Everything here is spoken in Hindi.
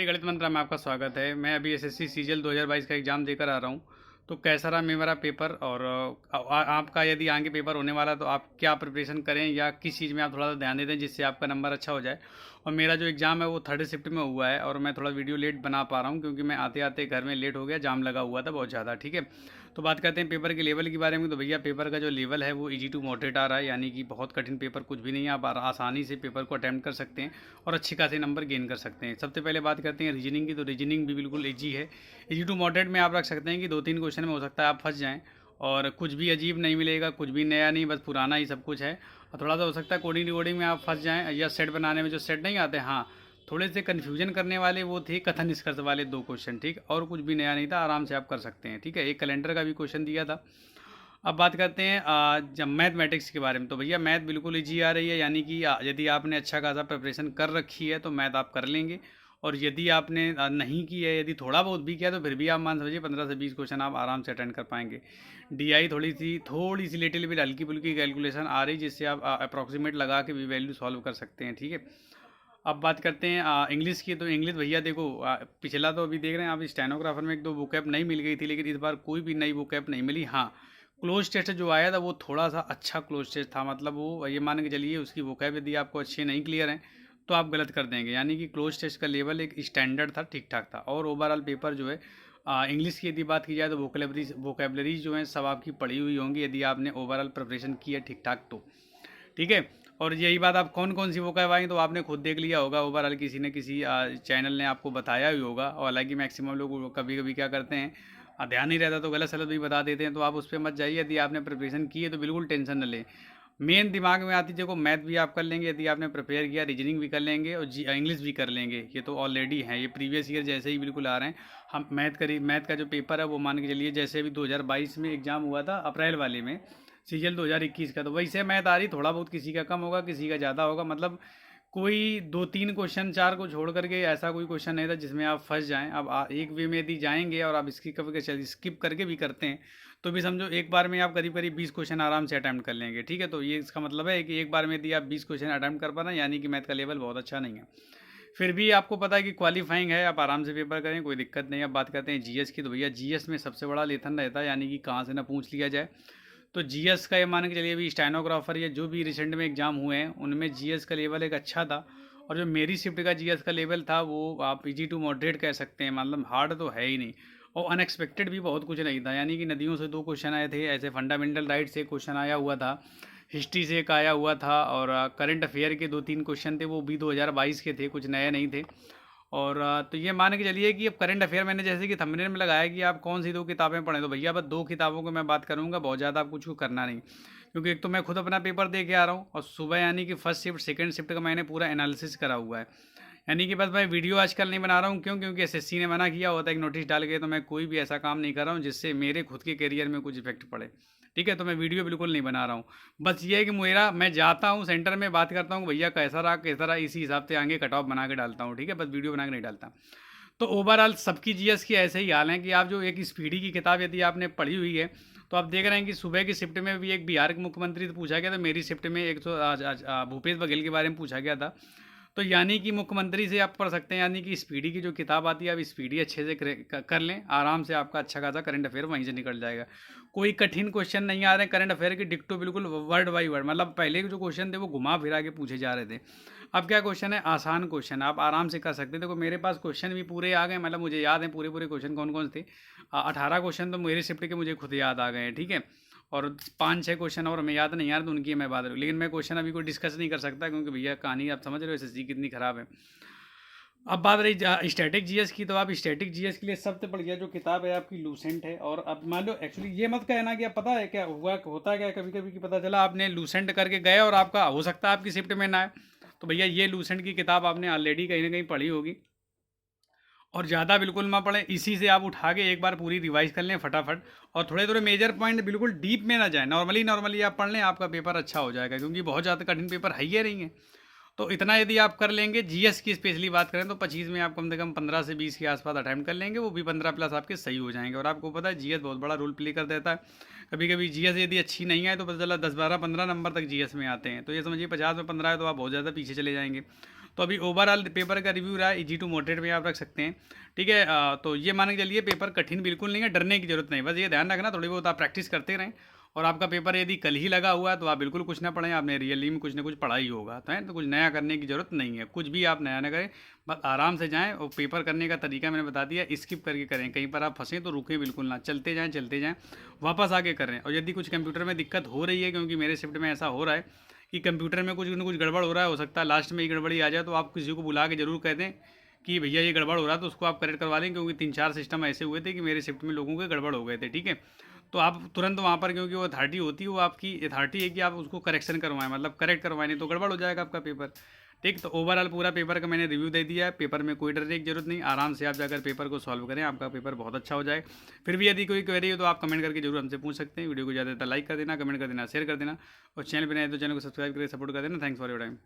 गणित मंत्रा में आपका स्वागत है। मैं अभी एसएससी सीजीएल 2022 का एग्ज़ाम देकर आ रहा हूँ। तो कैसा रहा मेरा पेपर और आपका यदि आगे पेपर होने वाला है तो आप क्या प्रिपरेशन करें या किस चीज़ में आप थोड़ा सा ध्यान दे दें जिससे आपका नंबर अच्छा हो जाए। और मेरा जो एग्ज़ाम है वो थर्ड शिफ्ट में हुआ है और मैं थोड़ा वीडियो लेट बना पा रहा हूँ क्योंकि मैं आते आते घर में लेट हो गया, जाम लगा हुआ था बहुत ज़्यादा। ठीक है, तो बात करते हैं पेपर के लेवल के बारे में। तो भैया पेपर का जो लेवल है वो इजी टू मॉडरेट आ रहा है, यानी कि बहुत कठिन पेपर कुछ भी नहीं है। आप आसानी से पेपर को अटैम्प्ट कर सकते हैं और अच्छे खासे नंबर गेन कर सकते हैं। सबसे पहले बात करते हैं रीजनिंग की। तो रीजनिंग भी बिल्कुल इजी है। इजी टू मॉडरेट में आप रख सकते हैं कि 2-3 क्वेश्चन में हो सकता है आप फंस जाएँ और कुछ भी अजीब नहीं मिलेगा, कुछ भी नया नहीं, बस पुराना ही सब कुछ है। और थोड़ा सा हो सकता है कोडिंग डिकोडिंग में आप फंस जाएँ या सेट बनाने में जो सेट नहीं आते, हाँ, थोड़े से कन्फ्यूजन करने वाले वो थे कथन निष्कर्ष वाले 2 क्वेश्चन, ठीक। और कुछ भी नया नहीं था, आराम से आप कर सकते हैं, ठीक है। एक कैलेंडर का भी क्वेश्चन दिया था। अब बात करते हैं जब मैथमेटिक्स के बारे में। तो भैया मैथ बिल्कुल ईजी आ रही है, यानी कि यदि आपने अच्छा खासा प्रिपरेशन कर रखी है तो मैथ आप कर लेंगे। और यदि आपने नहीं की है, यदि थोड़ा बहुत भी किया तो फिर भी आप मान समझिए 15 से 20 क्वेश्चन आप आराम से अटेंड कर पाएंगे। डीआई थोड़ी सी लिटिल बिट हल्की फुल्की कैलकुलेशन आ रही जिससे आप अप्रॉक्सीमेट लगा के भी वैल्यू सॉल्व कर सकते हैं, ठीक है। अब बात करते हैं इंग्लिश की। तो इंग्लिश भैया देखो, पिछला तो अभी देख रहे हैं आप, स्टेनोग्राफर में 1-2 बुकैप नहीं मिल गई थी, लेकिन इस बार कोई भी नई बुकैप नहीं मिली। हाँ, क्लोज टेस्ट जो आया था वो थोड़ा सा अच्छा क्लोज टेस्ट था, मतलब वो ये मान के चलिए उसकी बुकैप यदि आपको अच्छे नहीं क्लियर हैं तो आप गलत कर देंगे। यानी कि क्लोज टेस्ट का लेवल एक स्टैंडर्ड था, ठीक ठाक था। और ओवरऑल पेपर जो है इंग्लिश की यदि बात की जाए तो वोकेबलरीज जो है सब आपकी पढ़ी हुई होंगी यदि आपने ओवरऑल प्रिपरेशन की है ठीक ठाक तो, ठीक है। और यही बात आप कौन कौन सी वोकैब आई तो आपने खुद देख लिया होगा, ओवरऑल किसी न किसी चैनल ने आपको बताया ही होगा। और हालांकि मैक्सिमम लोग कभी कभी क्या करते हैं, ध्यान नहीं रहता तो गलत सलत भी बता देते हैं, तो आप उस पर मत जाइए। यदि आपने प्रिपरेशन की है तो बिल्कुल टेंशन न लें। मेन दिमाग में आती देखो, मैथ भी आप कर लेंगे यदि आपने प्रिपेयर किया, रीजनिंग भी कर लेंगे और इंग्लिश भी कर लेंगे। ये तो ऑलरेडी हैं, ये प्रीवियस ईयर जैसे ही बिल्कुल आ रहे हैं। हम मैथ का जो पेपर है वो मान के चलिए जैसे अभी 2022 में एग्ज़ाम हुआ था अप्रैल वाले में, सीजीएल 2021 का, तो वैसे मैथ आ रही। थोड़ा बहुत किसी का कम होगा, किसी का ज़्यादा होगा, मतलब कोई 2-3 क्वेश्चन 4 को छोड़ करके ऐसा कोई क्वेश्चन नहीं था जिसमें आप फंस जाएं। अब एक वे में यदि जाएंगे और आप स्किप करके भी करते हैं तो भी समझो एक बार में आप करीब करीब 20 क्वेश्चन आराम से अटैम्प्ट कर लेंगे, ठीक है। तो ये इसका मतलब है कि एक बार में यदि आप 20 क्वेश्चन अटैम्प्ट कर पा रहे हैं यानी कि मैथ का लेवल बहुत अच्छा नहीं है। फिर भी आपको पता है कि क्वालिफाइंग है, आप आराम से पेपर करें, कोई दिक्कत नहीं है। अब बात करते हैं जीएस की। तो भैया जीएस में सबसे बड़ा लेथन रहता है, यानी कि कहाँ से ना पूछ लिया जाए। तो जीएस का ये मान के चलिए, अभी स्टेनोग्राफर या जो भी रिसेंट में एग्ज़ाम हुए हैं उनमें जीएस का लेवल एक अच्छा था। और जो मेरी शिफ्ट का जीएस का लेवल था वो आप इजी टू मॉडरेट कह सकते हैं, मतलब हार्ड तो है ही नहीं। और अनएक्सपेक्टेड भी बहुत कुछ नहीं था, यानी कि नदियों से 2 क्वेश्चन आए थे, ऐसे फंडामेंटल राइट से क्वेश्चन आया हुआ था, हिस्ट्री से एक आया हुआ था, और करंट अफेयर के 2-3 क्वेश्चन थे, वो भी 2022 के थे, कुछ नए नहीं थे। और तो ये मान के चलिए कि अब करंट अफेयर मैंने जैसे कि थंबनेल में लगाया कि आप कौन सी 2 किताबें पढ़ें, तो भैया बस 2 किताबों को मैं बात करूँगा, बहुत ज़्यादा आप कुछ को करना नहीं। क्योंकि एक तो मैं खुद अपना पेपर दे के आ रहा हूँ और सुबह यानी कि फर्स्ट शिफ्ट सेकंड शिफ्ट का मैंने पूरा एनालिसिस करा हुआ है। यानी कि बस मैं वीडियो आजकल नहीं बना रहा हूँ, क्यों? क्योंकि एसएससी ने मना किया होता है एक नोटिस डाल के, तो मैं कोई भी ऐसा काम नहीं कर रहा हूँ जिससे मेरे खुद के करियर में कुछ इफेक्ट पड़े, ठीक है। तो मैं वीडियो बिल्कुल नहीं बना रहा हूँ। बस ये है कि मेरा, मैं जाता हूँ सेंटर में, बात करता हूँ भैया कैसा रहा, इसी हिसाब से आगे कट ऑफ बना के डालता हूँ, ठीक है। बस वीडियो बना के नहीं डालता। तो ओवरऑल सबकी जीएस की ऐसे ही हाल है कि आप जो एक स्पीडी की किताब यदि आपने पढ़ी हुई है तो आप देख रहे हैं कि सुबह की शिफ्ट में भी एक बिहार के मुख्यमंत्री से पूछा गया था, मेरी शिफ्ट में एक तो भूपेश बघेल के बारे में पूछा गया था। तो यानी कि मुख्यमंत्री से आप पढ़ सकते हैं, यानी कि स्पीडी की जो किताब आती है आप स्पीडी अच्छे से कर लें, आराम से आपका अच्छा खासा करंट अफेयर वहीं से निकल जाएगा। कोई कठिन क्वेश्चन नहीं आ रहे हैं करंट अफेयर के, डिक्टो बिल्कुल वर्ड बाई वर्ड, मतलब पहले के जो क्वेश्चन थे वो घुमा फिरा के पूछे जा रहे थे। अब क्या क्वेश्चन है, आसान क्वेश्चन आप आराम से कर सकते हैं। देखो मेरे पास क्वेश्चन भी पूरे आ गए, मतलब मुझे याद है पूरे पूरे क्वेश्चन कौन कौन थे। 18 क्वेश्चन तो मेरे शिफ्ट के मुझे खुद याद आ गए हैं, ठीक है। और 5-6 क्वेश्चन और हमें याद नहीं यार, तो उनकी मैं बात करूँ, लेकिन मैं क्वेश्चन अभी कोई डिस्कस नहीं कर सकता क्योंकि भैया कहानी आप समझ रहे हो एसएससी कितनी ख़राब है। अब बात रही स्टैटिक जीएस की। तो आप स्टैटिक जीएस के लिए सबसे बढ़िया जो किताब है आपकी लूसेंट है। और अब मान लो एक्चुअली ये मत कहना कि आप, पता है क्या हुआ, होता है क्या कभी कभी कि पता चला आपने लूसेंट करके गए और आपका हो सकता है आपकी शिफ्ट में ना आए। तो भैया ये लूसेंट की किताब आपने ऑलरेडी कहीं ना कहीं पढ़ी होगी, और ज़्यादा बिल्कुल ना पढ़ें, इसी से आप उठा के एक बार पूरी रिवाइज कर लें फटाफट। और थोड़े थोड़े मेजर पॉइंट बिल्कुल डीप में ना जाए, नॉर्मली आप पढ़ लें, आपका पेपर अच्छा हो जाएगा, क्योंकि बहुत ज़्यादा कठिन पेपर है ही नहीं है। तो इतना यदि आप कर लेंगे, जीएस की स्पेशली बात करें तो 25 में आप कम से कम 15 से 20 के आसपास अटैम्प्ट कर लेंगे, वो भी 15 प्लस आपके सही हो जाएंगे। और आपको पता है जीएस बहुत बड़ा रोल प्ले कर देता है। कभी कभी जीएस यदि अच्छी नहीं है तो पता चला 10-12-15 नंबर तक जीएस में आते हैं, तो ये समझिए 50 में 15 है तो आप बहुत ज़्यादा पीछे चले जाएंगे। तो अभी ओवरऑल पेपर का रिव्यू रहा है, इजी टू मॉडरेट में आप रख सकते हैं, ठीक है। तो ये मान के चलिए पेपर कठिन बिल्कुल नहीं है, डरने की जरूरत नहीं, बस ये ध्यान रखना थोड़ी बहुत आप प्रैक्टिस करते रहें। और आपका पेपर यदि कल ही लगा हुआ है तो आप बिल्कुल कुछ ना पढ़ें, आपने रियली में कुछ ना कुछ पढ़ा ही होगा, तो है तो कुछ नया करने की ज़रूरत नहीं है, कुछ भी आप नया ना करें, बस आराम से जाएं। और पेपर करने का तरीका मैंने बता दिया, स्किप करके करें, कहीं पर आप फंसें तो रुकें बिल्कुल ना, चलते जाएं, वापस आके करें। और यदि कुछ कंप्यूटर में दिक्कत हो रही है, क्योंकि मेरे शिफ्ट में ऐसा हो रहा है कि कंप्यूटर में कुछ न कुछ गड़बड़ हो रहा है, हो सकता है लास्ट में ही गड़बड़ी आ जाए, तो आप किसी को बुला के ज़रूर कह दें कि भैया ये गड़बड़ हो रहा है, तो उसको आप करेक्ट करवा दें, क्योंकि 3-4 सिस्टम ऐसे हुए थे कि मेरे शिफ्ट में लोगों के गड़बड़ हो गए थे, ठीक है। तो आप तुरंत वहाँ पर, क्योंकि वो अथॉरिटी होती है, वो आपकी अथॉरिटी है कि आप उसको करेक्शन करवाएं, मतलब करेक्ट करवाएं, नहीं तो गड़बड़ हो जाएगा आपका पेपर, ठीक। तो ओवरऑल पूरा पेपर का मैंने रिव्यू दे दिया है, पेपर में कोई डरने की जरूरत नहीं, आराम से आप जाकर पेपर को सॉल्व करें, आपका पेपर बहुत अच्छा हो जाए। फिर भी यदि कोई क्वेरी हो तो आप कमेंट करके जरूर हमसे पूछ सकते हैं। वीडियो को ज़्यादा लाइक कर देना, कमेंट कर देना, शेयर कर देना, और चैनल पर नए तो चैनल को सब्सक्राइब करके सपोर्ट कर देना। Thanks for your time.